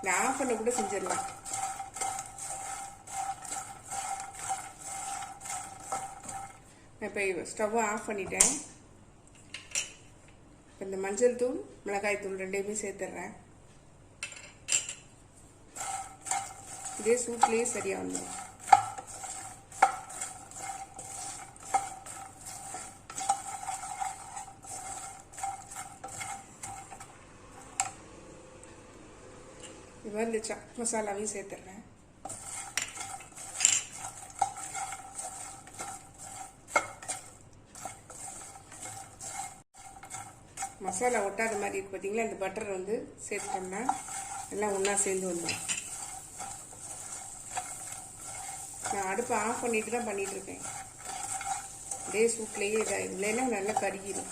நான் ஆஃப் பண்ண கூட செஞ்சிடலாம். நான் இப்போ ஸ்டவ்வை ஆஃப் பண்ணிட்டேன். இப்போ இந்த மஞ்சள் தூள் மிளகாய் தூள் ரெண்டையுமே சேர்த்துட்றேன். இதே சூட்லேயே சரியாக வந்துடும். இப்போ இந்த சாட் மசாலாவையும் சேர்த்துட்றேன். மசாலா ஒட்டாத மாதிரி இருக்கு பார்த்தீங்களா? இந்த பட்டர் வந்து சேர்த்துட்டோம்னா எல்லாம் ஒன்றா சேர்ந்து வந்துடும். நான் அடுப்பை ஆஃப் பண்ணிட்டு தான் பண்ணிகிட்ருக்கேன். இதே சூட்லேயே இதாகிடும், இல்லைன்னா நல்லா கருகிடும்.